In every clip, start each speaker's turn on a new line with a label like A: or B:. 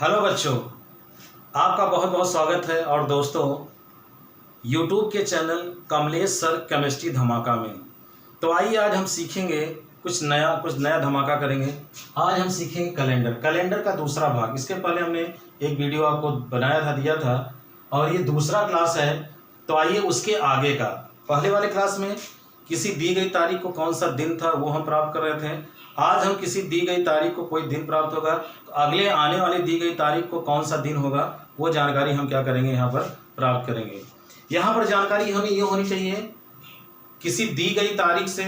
A: Hello बच्चों, आपका बहुत बहुत स्वागत है। और दोस्तों, यूट्यूब के चैनल कमलेश सर केमिस्ट्री धमाका में तो आइए आज हम सीखेंगे कुछ नया धमाका करेंगे। आज हम सीखेंगे कैलेंडर का दूसरा भाग। इसके पहले हमने एक वीडियो आपको बनाया था, दिया था, और ये दूसरा क्लास है। तो आइए उसके आगे का, पहले वाले क्लास में किसी दी गई तारीख को कौन सा दिन था वो हम प्राप्त कर रहे थे। आज हम किसी दी गई तारीख को कोई दिन प्राप्त होगा, तो अगले आने वाली दी गई तारीख को कौन सा दिन होगा वो जानकारी हम क्या करेंगे, यहाँ पर प्राप्त करेंगे। यहाँ पर जानकारी हमें ये होनी चाहिए, किसी दी गई तारीख से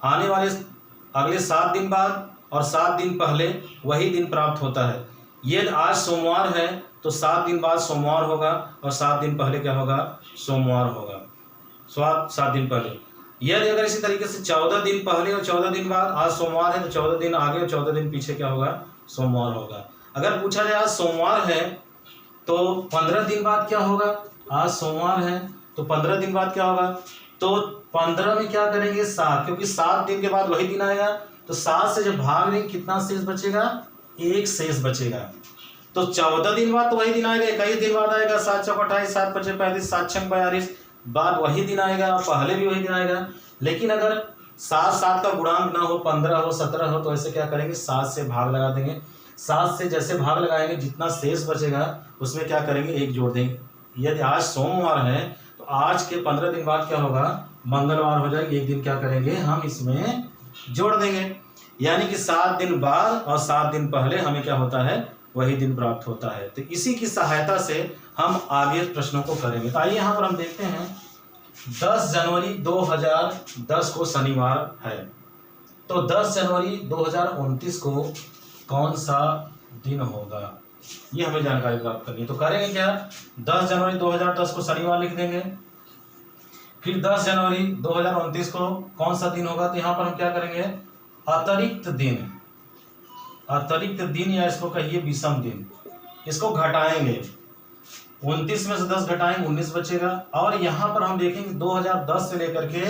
A: आने वाले अगले 7 दिन बाद और 7 दिन पहले वही दिन प्राप्त होता है। ये आज सोमवार है तो 7 दिन बाद सोमवार होगा और 7 दिन पहले क्या होगा, सोमवार होगा। 7 दिन पहले। यदि अगर इसी तरीके से 14 दिन पहले और 14 दिन बाद, आज सोमवार है तो 14 दिन आगे और 14 दिन पीछे क्या होगा, सोमवार होगा। अगर पूछा जाए आज सोमवार है तो 15 दिन बाद क्या होगा, आज सोमवार है तो 15 दिन बाद क्या होगा, तो 15 में क्या करेंगे 7, क्योंकि 7 दिन के बाद वही दिन आएगा। तो 7 से जब भाग देंगे कितना शेष बचेगा, 1 शेष बचेगा। तो 14 दिन बाद तो वही दिन आएगा, 21 दिन बाद आएगा। 7 चौक 28, 7 पचे 35, 7 छंग 42 बाद वही दिन आएगा, पहले भी वही दिन आएगा। लेकिन अगर 7 का गुणांक ना हो, 15 हो, 17 हो, तो ऐसे क्या करेंगे, 7 से भाग लगा देंगे। 7 से जैसे भाग लगाएंगे जितना शेष बचेगा उसमें क्या करेंगे, 1 जोड़ देंगे। यदि आज सोमवार है तो आज के 15 दिन बाद क्या होगा, मंगलवार हो जाएगा। 1 दिन क्या करेंगे, हम इसमें जोड़ देंगे। यानी कि 7 दिन बाद और 7 दिन पहले हमें क्या होता है, वही दिन प्राप्त होता है। तो इसी की सहायता से हम आगे प्रश्नों को करेंगे। तो आइए यहाँ पर हम देखते हैं 10 जनवरी 2010 को शनिवार है, तो 10 जनवरी 2029 को कौन सा दिन होगा, ये हमें जानकारी प्राप्त करनी है। तो करेंगे क्या, 10 जनवरी 2010 को शनिवार लिख देंगे। फिर 10 जनवरी 2029 को कौन सा दिन होगा, तो यहाँ पर हम क्या करेंगे, अतिरिक्त दिन या इसको कहिए विषम दिन, इसको घटाएंगे। 29 में से 10 घटाएंगे, 19 बचेगा। और यहाँ पर हम देखेंगे 2010 से लेकर के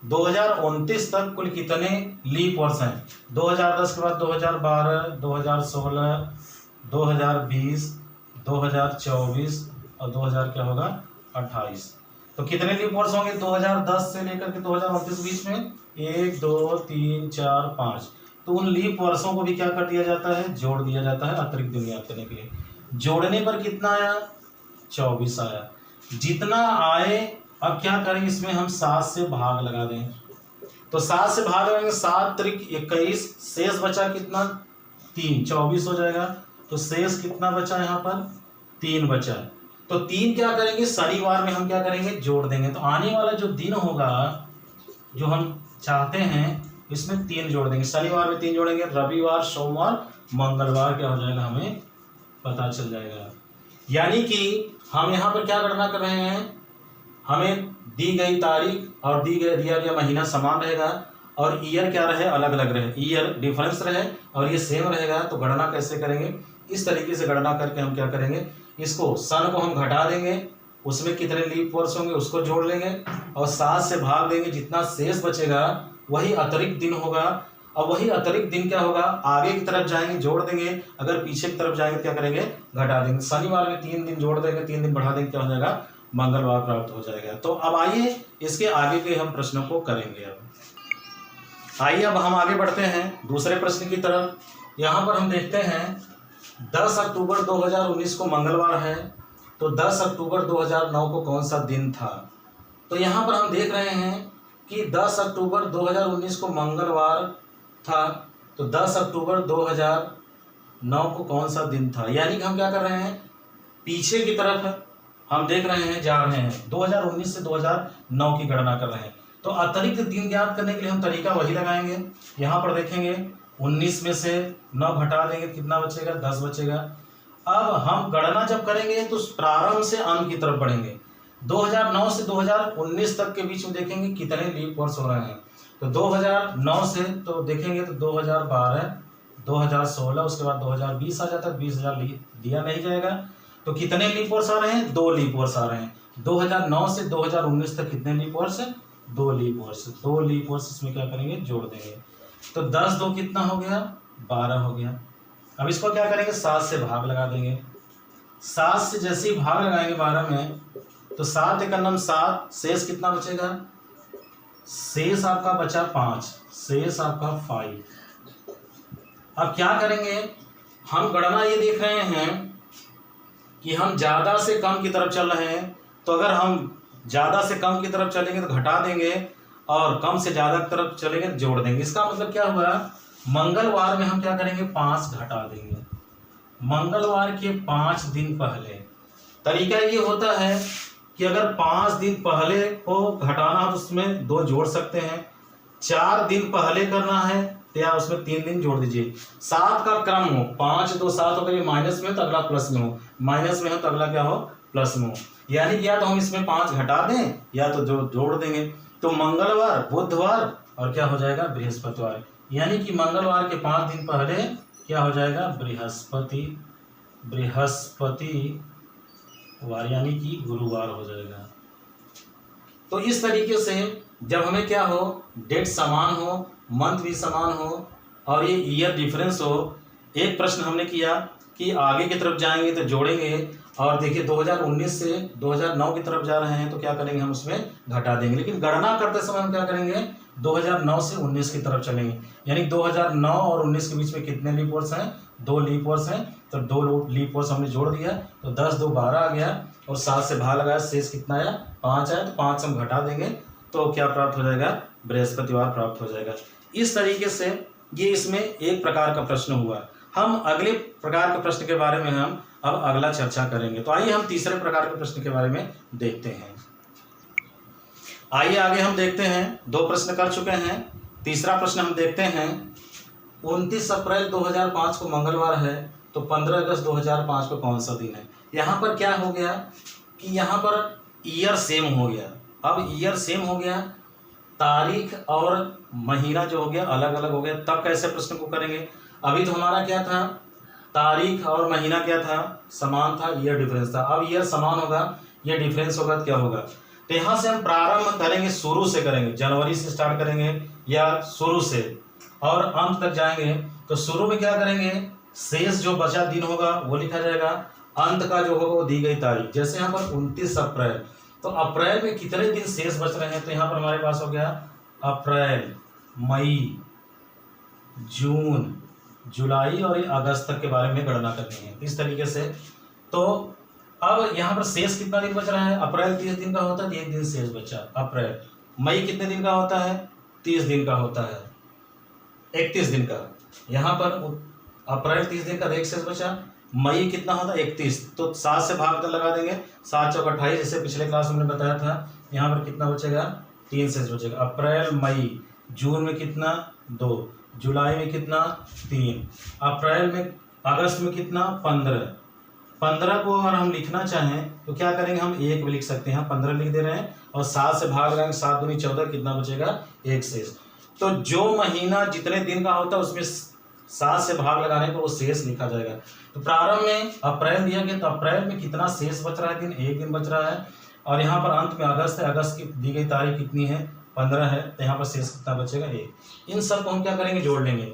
A: 2029 तक कुल कितने लीप वर्ष हैं। 2010 के बाद 2012, 2016, 2020, 2024 और 2000 क्या होगा, 28। तो कितने लीप वर्ष होंगे 2010 से लेकर के 2029 बीच में, 1 2 3 4 5। तो उन लीप वर्षों को भी क्या कर दिया जाता है, जोड़ दिया जाता है अतिरिक्त दिन याद करने के लिए। जोड़ने पर कितना आया, 24 आया। जितना आए, अब क्या करेंगे, इसमें हम 7 से भाग लगा दें। तो 7 से भाग लगाएंगे, 7 त्रिक 21, शेष बचा कितना, 3, 24 हो जाएगा। तो शेष कितना बचा, यहाँ पर 3 बचा। तो 3 क्या करेंगे, शनिवार में हम क्या करेंगे, जोड़ देंगे। तो आने वाला जो दिन होगा जो हम चाहते हैं इसमें 3 जोड़ देंगे। शनिवार में 3 जोड़ेंगे, रविवार, सोमवार, मंगलवार क्या हो जाएगा, हमें पता चल जाएगा। यानी कि हम यहाँ पर क्या गणना कर रहे हैं, हमें दी गई तारीख और दिया गया महीना समान रहेगा और ईयर क्या रहे, अलग अलग रहे, ईयर डिफरेंस रहे और ये सेम रहेगा। तो गणना कैसे करेंगे, इस तरीके से गणना करके हम क्या करेंगे, इसको सन को हम घटा देंगे, उसमें कितने लीप वर्ष होंगे उसको जोड़ लेंगे और 7 से भाग देंगे। जितना शेष बचेगा वही अतिरिक्त दिन होगा। अब वही अतिरिक्त दिन क्या होगा, आगे की तरफ जाएंगे जोड़ देंगे, अगर पीछे की तरफ जाएंगे क्या करेंगे, घटा देंगे। शनिवार में 3 दिन जोड़ देंगे, 3 दिन बढ़ा देंगे, क्या हो जाएगा, मंगलवार प्राप्त हो जाएगा। तो अब आइए इसके आगे के हम प्रश्नों को करेंगे। अब हम आगे बढ़ते हैं दूसरे प्रश्न की तरफ। यहाँ पर हम देखते हैं 10 अक्टूबर 2019 को मंगलवार है, तो 10 अक्टूबर 2009 को कौन सा दिन था। तो यहाँ पर हम देख रहे हैं कि 10 अक्टूबर 2019 को मंगलवार था, तो 10 अक्टूबर 2009 को कौन सा दिन था। यानी कि हम क्या कर रहे हैं, पीछे की तरफ हम देख रहे हैं, जा रहे हैं 2019 से 2009 की गणना कर रहे हैं। तो अतिरिक्त दिन ज्ञात करने के लिए हम तरीका वही लगाएंगे। यहाँ पर देखेंगे 19 में से 9 घटा देंगे, कितना बचेगा, 10 बचेगा। अब हम गणना जब करेंगे तो प्रारंभ से अंत की तरफ बढ़ेंगे। 2009 से 2019 तक के बीच में देखेंगे कितने लीप वर्ष हो रहे हैं। तो 2009 से तो देखेंगे तो 2012, 2016, उसके बाद 2020 आ जाता है, 20,000 दिया नहीं जाएगा। तो कितने लीप वर्ष आ रहे हैं, 2 लीप वर्ष आ रहे हैं। 2009 से 2019 तक कितने लीप वर्ष, 2 लीप वर्ष। 2 लीप वर्ष इसमें क्या करेंगे, जोड़ देंगे। तो 10 2 कितना हो गया, 12 हो गया। अब इसको क्या करेंगे, 7 से भाग लगा देंगे। 7 से जैसे ही भाग लगाएंगे 12 में, तो 7 एकम 7, शेष कितना बचेगा, शेष आपका बचा 5, शेष आपका 5। अब क्या करेंगे, हम गणना ये देख रहे हैं कि हम ज़्यादा से कम की तरफ चल रहे हैं, तो अगर हम ज़्यादा से कम की तरफ चलेंगे तो घटा देंगे, और कम से ज़्यादा की तरफ चलेंगे तो जोड़ देंगे। इसका मतलब क्या हुआ, मंगलवार में हम क्या करेंगे, 5 घटा देंगे। मंगलवार के 5 दिन पहले, तरीका ये होता है कि अगर 5 दिन पहले को घटाना हो तो उसमें 2 जोड़ सकते हैं, 4 दिन पहले करना है तो या उसमें 3 दिन जोड़ दीजिए। 7 का क्रम हो, 5 2 7 हो, कभी माइनस में हो तो अगला प्लस में हो, माइनस में हो तो अगला क्या हो, प्लस में हो। यानी या तो हम इसमें 5 घटा दें या तो जो जोड़ देंगे। तो मंगलवार, बुधवार और क्या हो जाएगा, बृहस्पतिवार। यानी कि मंगलवार के 5 दिन पहले क्या हो जाएगा, बृहस्पतिवार, यानी कि गुरुवार हो जाएगा। तो इस तरीके से जब हमें क्या हो, डेट समान हो, मंथ भी समान हो और ये ईयर डिफरेंस हो। एक प्रश्न हमने किया कि आगे की तरफ जाएंगे तो जोड़ेंगे, और देखिए 2019 से 2009 की तरफ जा रहे हैं तो क्या करेंगे, हम उसमें घटा देंगे। लेकिन गणना करते समय हम क्या करेंगे, 2009 से 19 की तरफ चलेंगे। यानी 2009 और 19 के बीच में कितने लीप ईयर्स हैं, 2 लीप ईयर्स हैं, तो 2 लीप ईयर्स हमने जोड़ दिया, तो 10 2 12 आ गया, और 7 से भाग लगाया, शेष कितना आया, 5 आया, तो 5 हम घटा देंगे तो क्या प्राप्त हो जाएगा, बृहस्पतिवार प्राप्त हो जाएगा। इस तरीके से ये इसमें एक प्रकार का प्रश्न हुआ। हम अगले प्रकार के प्रश्न के बारे में हम अब अगला चर्चा करेंगे। तो आइए हम तीसरे प्रकार के प्रश्न के बारे में देखते हैं। आइए आगे हम देखते हैं, 2 प्रश्न कर चुके हैं, तीसरा प्रश्न हम देखते हैं। 29 अप्रैल 2005 को मंगलवार है, तो 15 अगस्त 2005 को कौन सा दिन है। यहाँ पर क्या हो गया कि यहाँ पर ईयर सेम हो गया। अब ईयर सेम हो गया, तारीख और महीना जो हो गया अलग अलग हो गया, तब कैसे प्रश्न को करेंगे। अभी तो हमारा क्या था, तारीख और महीना क्या था, समान था, ईयर डिफरेंस था। अब ईयर समान होगा, ईयर डिफरेंस होगा तो क्या होगा। तो यहाँ से हम प्रारंभ करेंगे, शुरू से करेंगे, जनवरी से स्टार्ट करेंगे या शुरू से और अंत तक जाएंगे। तो शुरू में क्या करेंगे, शेष जो बचा दिन होगा वो लिखा जाएगा, अंत का जो होगा वो दी गई तारीख। जैसे यहाँ पर 29 अप्रैल, तो अप्रैल में कितने दिन शेष बच रहे हैं, तो यहाँ पर हमारे पास हो गया अप्रैल, मई, जून, जुलाई और ये अगस्त तक के बारे में गणना करनी है इस तरीके से। तो अब यहाँ पर शेष कितना दिन बच रहा है, अप्रैल 30 दिन का होता है, 1 दिन शेष बचा अप्रैल। मई कितने दिन का होता है, 30 दिन का होता है, 31 दिन का। यहाँ पर अप्रैल 30 दिन का, 1 शेष बचा। मई कितना होता है, 31, तो 7 से भाग कर लगा देंगे, 7 चौक 28, जैसे पिछले क्लास में हमने बताया था। यहाँ पर कितना बचेगा, 3 शेष बचेगा। अप्रैल, मई, जून में कितना, 2, जुलाई में कितना, 3, अप्रैल में, अगस्त में कितना, 15 को अगर हम लिखना चाहें तो क्या करेंगे, हम 1 भी लिख सकते हैं, 15 लिख दे रहे हैं, और 7 से भाग लगाएंगे, 7 दूनी 14, कितना बचेगा, 1 शेष। तो जो महीना जितने दिन का होता है उसमें 7 से भाग लगाने पर वो शेष लिखा जाएगा। तो प्रारंभ में अप्रैल दिया गया, तो अप्रैल में कितना शेष बच रहा है दिन, 1 दिन बच रहा है। और यहाँ पर अंत में अगस्त है, अगस्त की दी गई तारीख कितनी है, 15 है, तो यहाँ पर शेष कितना बचेगा, 1। इन सब को हम क्या करेंगे, जोड़ लेंगे।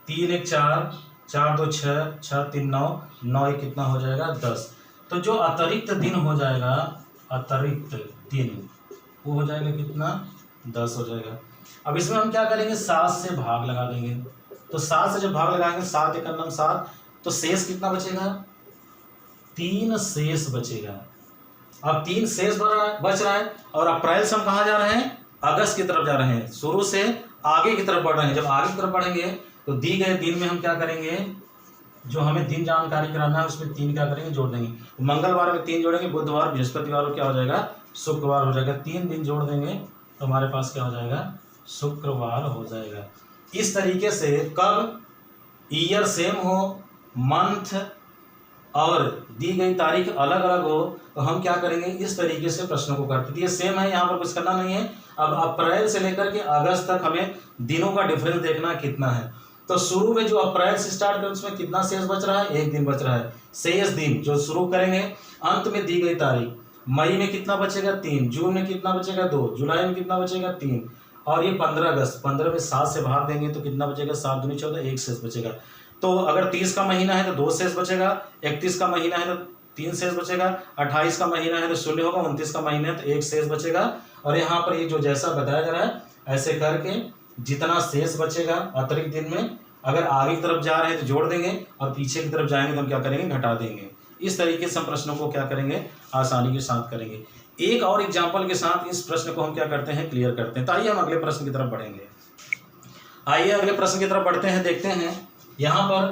A: 3 1 4, 4 2 6, 6 3 9, 9 1 कितना हो जाएगा, 10। तो जो अतिरिक्त दिन हो जाएगा, अतिरिक्त दिन, वो हो जाएगा कितना, 10 हो जाएगा। अब इसमें हम क्या करेंगे, 7 से भाग लगा देंगे। तो 7 से जब भाग लगाएंगे, 7 1 9 7, तो शेष कितना बचेगा, 3 शेष बचेगा। अब 3 शेष बच रहा है, और अप्रैल से हम कहाँ जा रहे हैं, अगस्त की तरफ जा रहे हैं। शुरू से आगे की तरफ बढ़ रहे हैं। जब आगे की तरफ बढ़ेंगे तो दी गए दिन में हम क्या करेंगे, जो हमें दिन जानकारी कराना है उसमें 3 क्या करेंगे, जोड़ देंगे। मंगलवार में 3 जोड़ेंगे, बुधवार, बृहस्पतिवार क्या हो जाएगा, शुक्रवार हो जाएगा। 3 दिन जोड़ देंगे तो हमारे पास क्या हो जाएगा, शुक्रवार हो जाएगा। इस तरीके से कब ईयर सेम हो, मंथ और दी गई तारीख अलग अलग हो, तो हम क्या करेंगे, इस तरीके से प्रश्नों को करते। ये सेम है, यहाँ पर कुछ करना नहीं है। अब अप्रैल से लेकर के अगस्त तक हमें दिनों का डिफरेंस देखना कितना है। तो शुरू में जो अप्रैल से स्टार्ट करें उसमें कितना शेष बच रहा है, 1 दिन बच रहा है। शेष दिन जो शुरू करेंगे, अंत में दी गई तारीख। मई में कितना बचेगा, 3, जून में कितना बचेगा, 2, जुलाई में कितना बचेगा, 3, और ये 15 अगस्त, 15 में 7 से भाग देंगे तो कितना बचेगा, 7 दूनी 14, 1 शेष बचेगा। तो अगर 30 का महीना है तो 2 शेष बचेगा, 31 का महीना है तो 3 शेष बचेगा, 28 का महीना है तो 0 होगा, 29 का महीना है तो 1 शेष बचेगा। और यहाँ पर ये जो जैसा बताया जा रहा है ऐसे करके जितना शेष बचेगा अतिरिक्त दिन में, अगर आगे की तरफ जा रहे हैं तो जोड़ देंगे और पीछे की तरफ जाएंगे तो हम क्या करेंगे, घटा देंगे। इस तरीके से हम प्रश्नों को क्या करेंगे, आसानी के साथ करेंगे। एक और एग्जाम्पल के साथ इस प्रश्न को हम क्या करते हैं, क्लियर करते हैं। तो आइए हम अगले प्रश्न की तरफ बढ़ेंगे। आइए अगले प्रश्न की तरफ बढ़ते हैं। देखते हैं यहाँ पर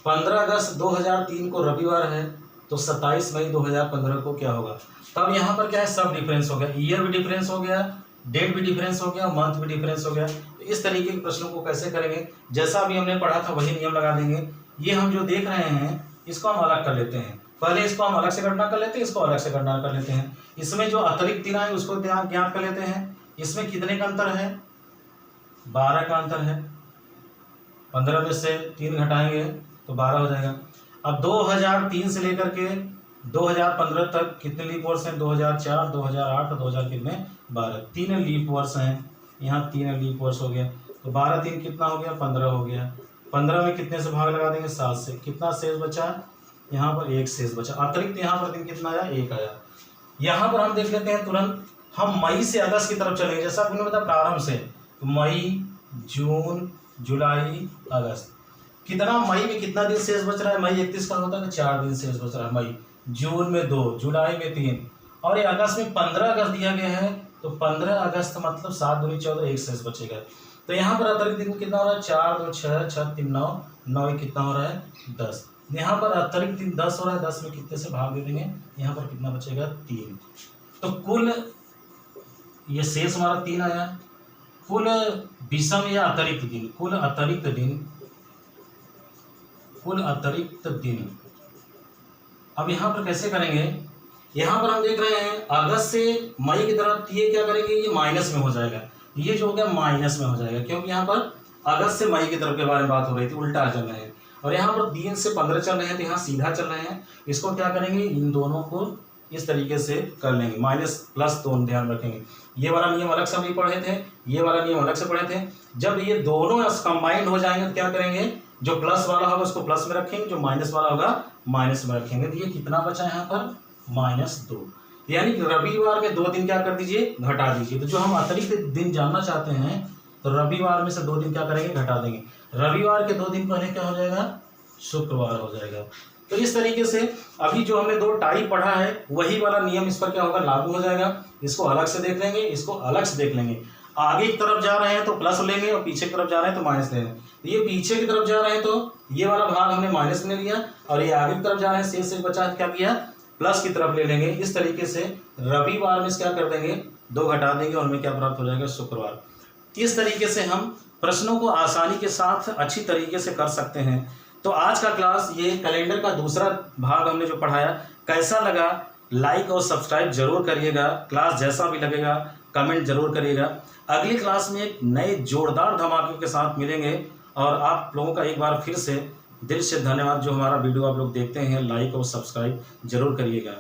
A: 15 अगस्त 2003 को रविवार है तो 27 मई 2015 को क्या होगा। तब यहाँ पर क्या है, सब डिफरेंस हो गया, ईयर भी डिफरेंस हो गया, डेट भी डिफरेंस हो गया, मंथ भी डिफरेंस हो गया। तो इस तरीके के प्रश्नों को कैसे करेंगे, जैसा अभी हमने पढ़ा था वही नियम लगा देंगे। ये हम जो देख रहे हैं इसको हम अलग कर लेते हैं, पहले इसको हम अलग से गणना कर लेते हैं, इसको अलग से गणना कर लेते हैं। इसमें जो अतिरिक्त दिन आए उसको ज्ञात कर लेते हैं। इसमें कितने का अंतर है, 12 का अंतर है। 15 में से 3 घटाएंगे तो 12 हो जाएगा। अब 2003 से लेकर के 2015 तक कितने लीप वर्ष हैं, 2004, 2008, 2000 कितने, 12, 3 लीप वर्ष हैं। यहाँ 3 लीप वर्ष हो गया तो 12 3 कितना हो गया, 15 हो गया। 15 में कितने से भाग लगा देंगे, 7 से। कितना शेष बचा, यहाँ पर 1 शेष बचा। अतिरिक्त यहाँ पर दिन कितना आया, 1 आया। यहाँ पर हम देख लेते हैं तुरंत, हम मई से अगस्त की तरफ चलेंगे। जैसा आपने बताया प्रारंभ से, तो मई, जून, जुलाई, अगस्त। कितना मई में कितना दिन शेष बच रहा है, मई 31 का होता है तो 4 दिन शेष बच रहा है मई। जून में 2, जुलाई में 3 और ये अगस्त में 15 अगस्त दिया गया है तो 15 अगस्त मतलब 7 दूनी 14, 1 शेष बचेगा। तो यहाँ पर अतिरिक्त दिन कितना हो रहा है, 4 2 6 6 3 9 9 कितना हो रहा है, 10। यहाँ पर अतिरिक्त दिन 10 हो रहा है, 10 में कितने से भाग दे देंगे, यहाँ पर कितना बचेगा, 3। तो कुल ये शेष हमारा 3 आया। कुल विषम या अतिरिक्त दिन, कुल अतिरिक्त दिन। अब यहाँ पर कैसे करेंगे, यहाँ पर हम देख रहे हैं अगस्त से मई की तरफ, ये क्या करेंगे, ये माइनस में हो जाएगा। ये जो हो गया माइनस में हो जाएगा, क्योंकि यहाँ पर अगस्त से मई की तरफ के बारे में बात हो रही थी, उल्टा चल रहे हैं। और यहाँ पर 3 से 15 चल रहे हैं तो यहाँ सीधा चल रहे हैं। इसको क्या करेंगे, इन दोनों को इस तरीके से कर लेंगे, माइनस प्लस दोनों ध्यान रखेंगे। ये वाला नियम अलग से हम पढ़े थे, ये वाला नियम अलग से पढ़े थे। जब ये दोनों कंबाइंड हो जाएंगे तो क्या करेंगे, जो प्लस वाला होगा उसको प्लस में रखेंगे, जो माइनस वाला होगा माइनस में रखेंगे। तो ये कितना बचा यहाँ पर, -2। यानी कि रविवार में 2 दिन क्या कर दीजिए, घटा दीजिए। तो जो हम अतिरिक्त दिन जानना चाहते हैं तो रविवार में से 2 दिन क्या करेंगे, घटा देंगे। रविवार के 2 दिन पहले क्या हो जाएगा, शुक्रवार हो जाएगा। तो इस तरीके से अभी जो हमने 2 टाइप पढ़ा है वही वाला नियम इस पर क्या होगा, लागू हो जाएगा। इसको अलग से देख लेंगे, इसको अलग से देख लेंगे। आगे की तरफ जा रहे हैं तो प्लस लेंगे और पीछे की तरफ जा रहे हैं तो माइनस लेंगे। ये पीछे की तरफ जा रहे हैं तो ये वाला भाग हमने माइनस में लिया और ये आगे की तरफ जा रहे हैं शेष बचा क्या किया, प्लस की तरफ ले लेंगे। इस तरीके से रविवार में क्या कर देंगे, 2 घटा देंगे और हमें क्या प्राप्त हो जाएगा, शुक्रवार। इस तरीके से हम प्रश्नों को आसानी के साथ अच्छी तरीके से कर सकते हैं। तो आज का क्लास, ये कैलेंडर का दूसरा भाग हमने जो पढ़ाया, कैसा लगा लाइक और सब्सक्राइब जरूर करिएगा। क्लास जैसा भी लगेगा कमेंट जरूर करिएगा। अगली क्लास में एक नए जोरदार धमाके के साथ मिलेंगे। और आप लोगों का एक बार फिर से दिल से धन्यवाद, जो हमारा वीडियो आप लोग देखते हैं, लाइक और सब्सक्राइब जरूर करिएगा।